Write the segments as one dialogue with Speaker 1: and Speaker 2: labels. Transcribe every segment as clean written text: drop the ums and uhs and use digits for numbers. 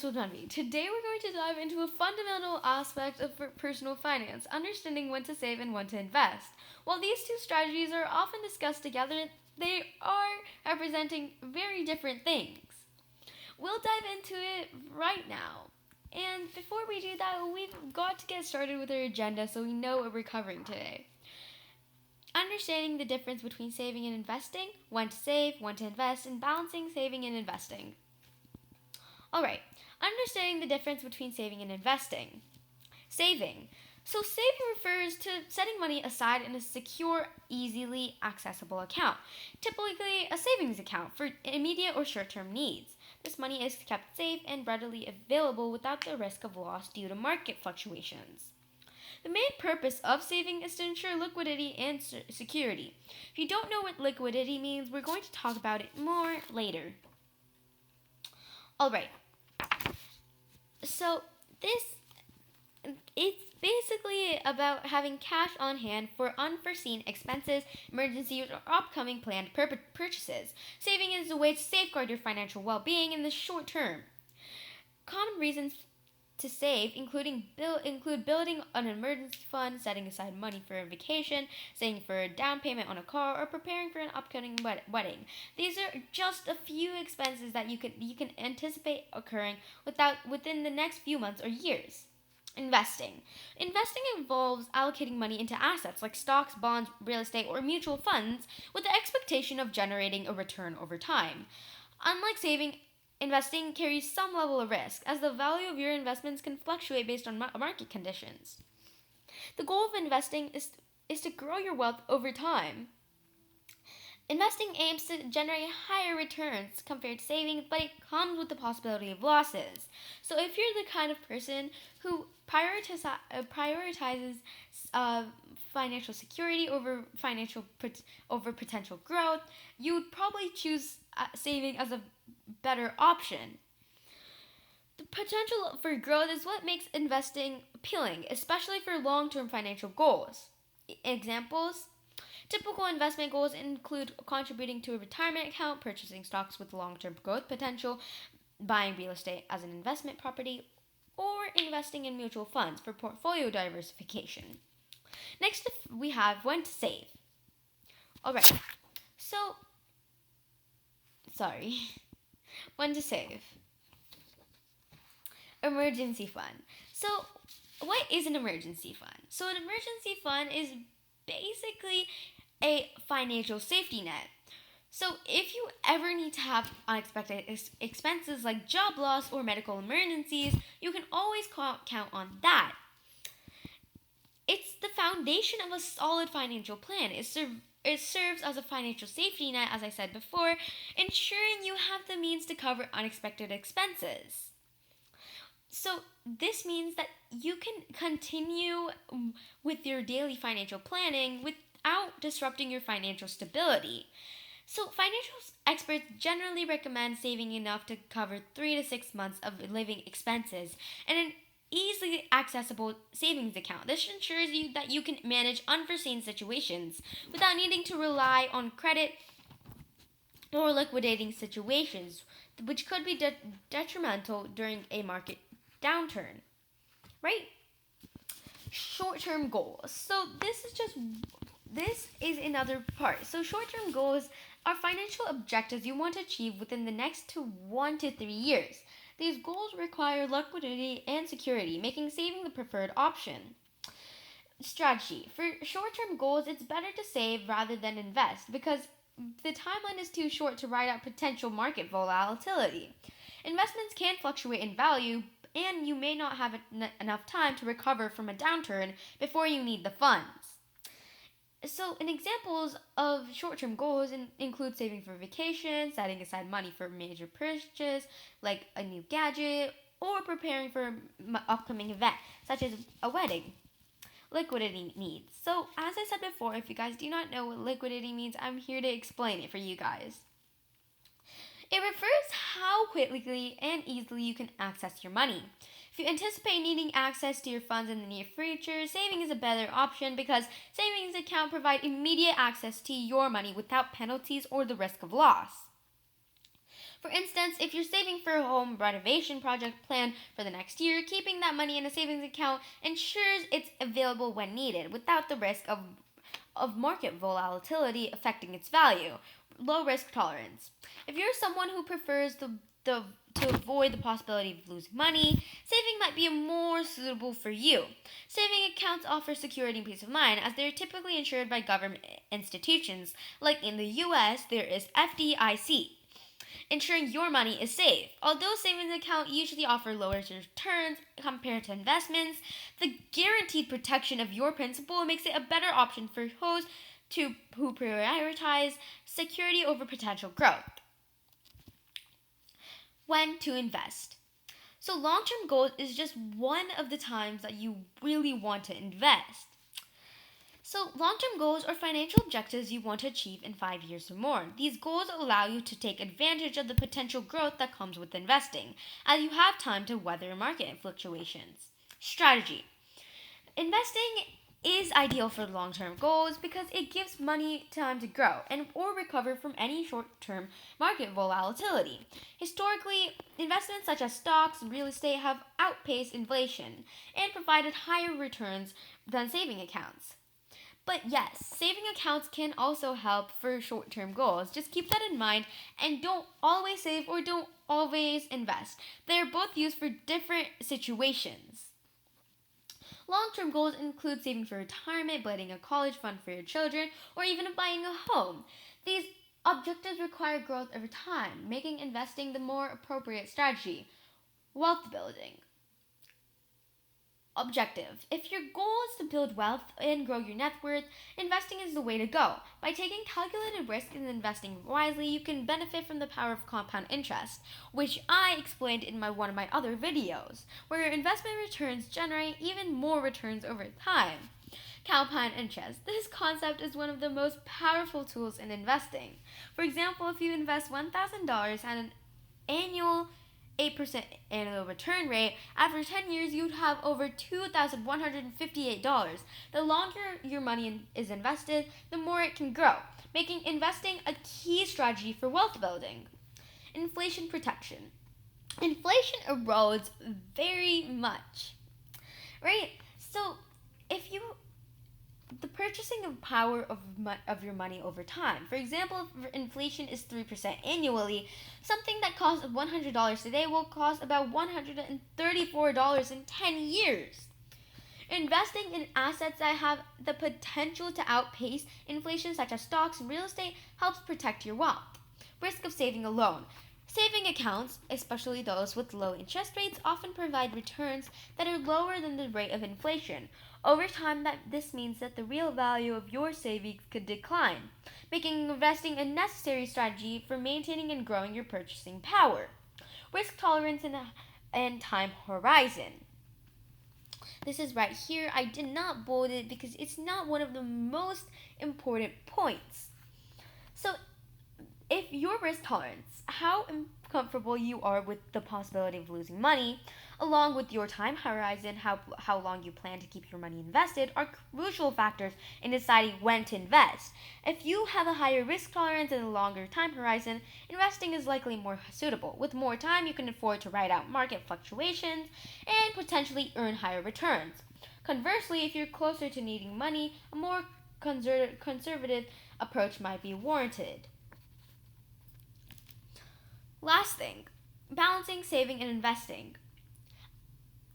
Speaker 1: FinancewithManvi. Today we're going to dive into a fundamental aspect of personal finance, understanding when to save and when to invest. While these two strategies are often discussed together, they are representing very different things. We'll dive into it right now. And before we do that, we've got to get started with our agenda so we know what we're covering today. Understanding the difference between saving and investing, when to save, when to invest, and balancing saving and investing. Alright, understanding the difference between saving and investing. Saving. So, saving refers to setting money aside in a secure, easily accessible account, typically a savings account for immediate or short term needs. This money is kept safe and readily available without the risk of loss due to market fluctuations. The main purpose of saving is to ensure liquidity and security. If you don't know what liquidity means, we're going to talk about it more later. Alright, so it's basically about having cash on hand for unforeseen expenses, emergencies, or upcoming planned purchases. Saving is a way to safeguard your financial well-being in the short term. Common reasons to save include building an emergency fund, setting aside money for a vacation, saving for a down payment on a car, or preparing for an upcoming wedding. These are just a few expenses that you can anticipate occurring within the next few months or years. Investing. Investing involves allocating money into assets like stocks, bonds, real estate, or mutual funds with the expectation of generating a return over time. Unlike saving, investing carries some level of risk, as the value of your investments can fluctuate based on market conditions. The goal of investing is to grow your wealth over time. Investing aims to generate higher returns compared to savings, but it comes with the possibility of losses. So if you're the kind of person who prioritizes financial security over potential growth, you would probably choose saving as a better option. The potential for growth is what makes investing appealing, especially for long-term financial goals. Examples: typical investment goals include contributing to a retirement account, purchasing stocks with long-term growth potential, buying real estate as an investment property, or investing in mutual funds for portfolio diversification. Next, we have when to save. Alright, so, sorry, when to save. Emergency fund. So, what is an emergency fund? So, an emergency fund is basically a financial safety net. So, if you ever need to have unexpected expenses like job loss or medical emergencies, you can always count on that. It's the foundation of a solid financial plan. It serves as a financial safety net, as I said before, ensuring you have the means to cover unexpected expenses. So, this means that you can continue with your daily financial planning without disrupting your financial stability. So, financial experts generally recommend saving enough to cover 3 to 6 months of living expenses and an easily accessible savings account. This ensures you that you can manage unforeseen situations without needing to rely on credit or liquidating situations, which could be detrimental during a market downturn. Right? Short-term goals. So this is another part. So short-term goals are financial objectives you want to achieve within the next 1 to 3 years. These goals require liquidity and security, making saving the preferred option. Strategy. For short-term goals, it's better to save rather than invest because the timeline is too short to ride out potential market volatility. Investments can fluctuate in value, and you may not have enough time to recover from a downturn before you need the funds. So, examples of short-term goals include saving for vacation, setting aside money for a major purchase like a new gadget, or preparing for an upcoming event such as a wedding. Liquidity needs. So, as I said before, if you guys do not know what liquidity means, I'm here to explain it for you guys. It refers how quickly and easily you can access your money. If you anticipate needing access to your funds in the near future, saving is a better option because savings accounts provide immediate access to your money without penalties or the risk of loss. For instance, if you're saving for a home renovation project plan for the next year, keeping that money in a savings account ensures it's available when needed without the risk of market volatility affecting its value. Low risk tolerance. If you're someone who prefers to avoid the possibility of losing money, saving might be more suitable for you. Saving accounts offer security and peace of mind as they're typically insured by government institutions. Like in the US, there is FDIC, ensuring your money is safe. Although savings accounts usually offer lower returns compared to investments, the guaranteed protection of your principal makes it a better option for those who prioritize security over potential growth. When to invest. So, long term goals is just one of the times that you really want to invest. So, long term goals are financial objectives you want to achieve in 5 years or more. These goals allow you to take advantage of the potential growth that comes with investing, as you have time to weather market fluctuations. Strategy. Investing is ideal for long-term goals because it gives money time to grow and or recover from any short-term market volatility. Historically, investments such as stocks and real estate have outpaced inflation and provided higher returns than saving accounts. But yes, saving accounts can also help for short-term goals. Just keep that in mind and don't always save or don't always invest. They're both used for different situations. Long-term goals include saving for retirement, building a college fund for your children, or even buying a home. These objectives require growth over time, making investing the more appropriate strategy. Wealth building. Objective. If your goal is to build wealth and grow your net worth, investing is the way to go. By taking calculated risk and investing wisely, you can benefit from the power of compound interest, which I explained in one of my other videos, where your investment returns generate even more returns over time. Compound interest. This concept is one of the most powerful tools in investing. For example, if you invest $1,000 at an annual 8% annual return rate, after 10 years you'd have over $2,158. The longer your money is invested, the more it can grow, making investing a key strategy for wealth building. Inflation protection. Inflation erodes very much, right? So if you the purchasing of power of your money over time. For example, if inflation is 3% annually, something that costs $100 today will cost about $134 in 10 years. Investing in assets that have the potential to outpace inflation, such as stocks and real estate, helps protect your wealth. Risk of saving alone. Saving accounts, especially those with low interest rates, often provide returns that are lower than the rate of inflation. Over time, this means that the real value of your savings could decline, making investing a necessary strategy for maintaining and growing your purchasing power. Risk tolerance and time horizon. This is right here. I did not bold it because it's not one of the most important points. So, if your risk tolerance, how comfortable you are with the possibility of losing money, along with your time horizon, how long you plan to keep your money invested, are crucial factors in deciding when to invest. If you have a higher risk tolerance and a longer time horizon, investing is likely more suitable. With more time, you can afford to ride out market fluctuations and potentially earn higher returns. Conversely, if you're closer to needing money, a more conservative approach might be warranted. Last thing, balancing saving and investing.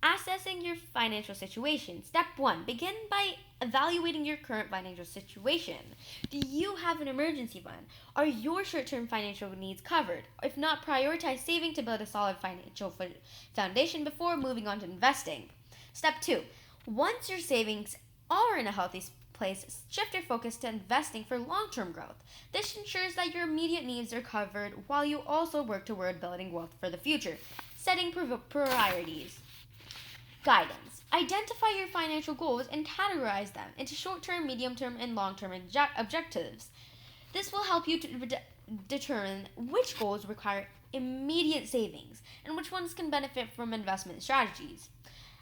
Speaker 1: Assessing your financial situation. Step 1. Begin by evaluating your current financial situation. Do you have an emergency fund? Are your short-term financial needs covered? If not, prioritize saving to build a solid financial foundation before moving on to investing. Step 2. Once your savings are in a healthy place, shift your focus to investing for long-term growth. This ensures that your immediate needs are covered while you also work toward building wealth for the future. Setting priorities. Guidance. Identify your financial goals and categorize them into short-term, medium-term, and long-term objectives. This will help you to determine which goals require immediate savings and which ones can benefit from investment strategies.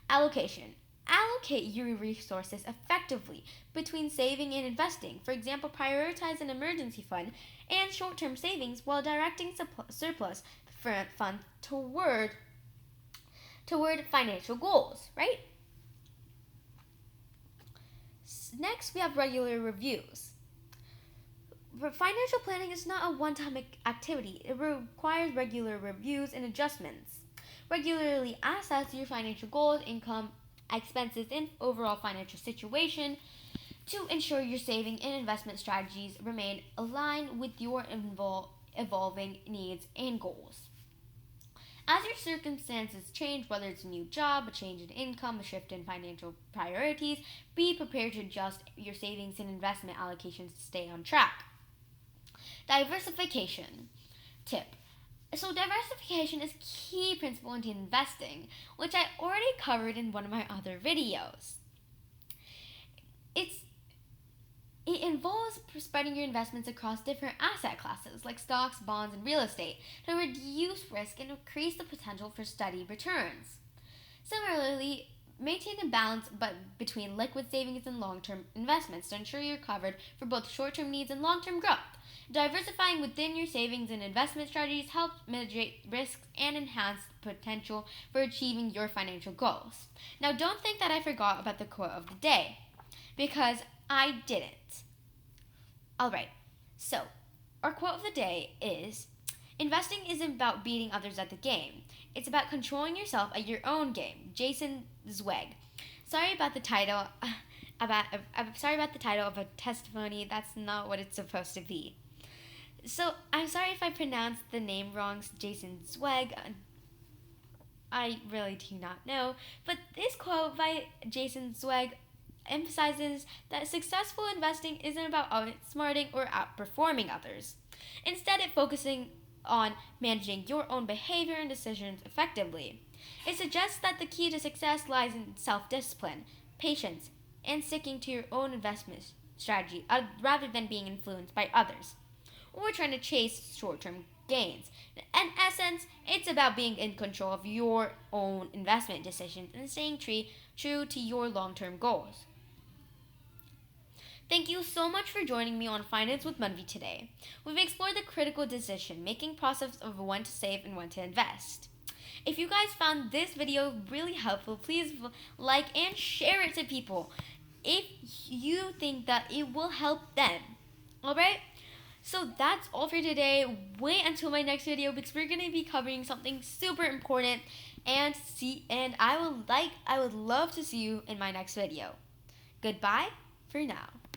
Speaker 1: Allocation. Allocate your resources effectively between saving and investing. For example, prioritize an emergency fund and short-term savings while directing surplus fund toward financial goals, right? Next, we have regular reviews. Financial planning is not a one-time activity. It requires regular reviews and adjustments. Regularly assess your financial goals, income, expenses, and overall financial situation to ensure your saving and investment strategies remain aligned with your evolving needs and goals. As your circumstances change, whether it's a new job, a change in income, a shift in financial priorities, be prepared to adjust your savings and investment allocations to stay on track. Diversification. Tip. So diversification is key principle into investing, which I already covered in one of my other videos. It involves spreading your investments across different asset classes like stocks, bonds, and real estate to reduce risk and increase the potential for steady returns. Similarly, maintain a balance between liquid savings and long-term investments to ensure you're covered for both short-term needs and long-term growth. Diversifying within your savings and investment strategies helps mitigate risks and enhance the potential for achieving your financial goals. Now, don't think that I forgot about the quote of the day, because I didn't. Alright, so our quote of the day is: investing isn't about beating others at the game. It's about controlling yourself at your own game. Jason Zweig. Sorry about the title. I'm sorry about the title of a testimony. That's not what it's supposed to be. So I'm sorry if I pronounced the name wrong, Jason Zweig. I really do not know. But this quote by Jason Zweig emphasizes that successful investing isn't about outsmarting or outperforming others. Instead, it focusing on managing your own behavior and decisions effectively. It suggests that the key to success lies in self-discipline, patience, and sticking to your own investment strategy rather than being influenced by others or trying to chase short-term gains. In essence, it's about being in control of your own investment decisions and staying true to your long-term goals. Thank you so much for joining me on Finance with Manvi today. We've explored the critical decision-making process of when to save and when to invest. If you guys found this video really helpful, please like and share it to people if you think that it will help them. Alright? So that's all for today. Wait until my next video because we're gonna be covering something super important and I would love to see you in my next video. Goodbye for now.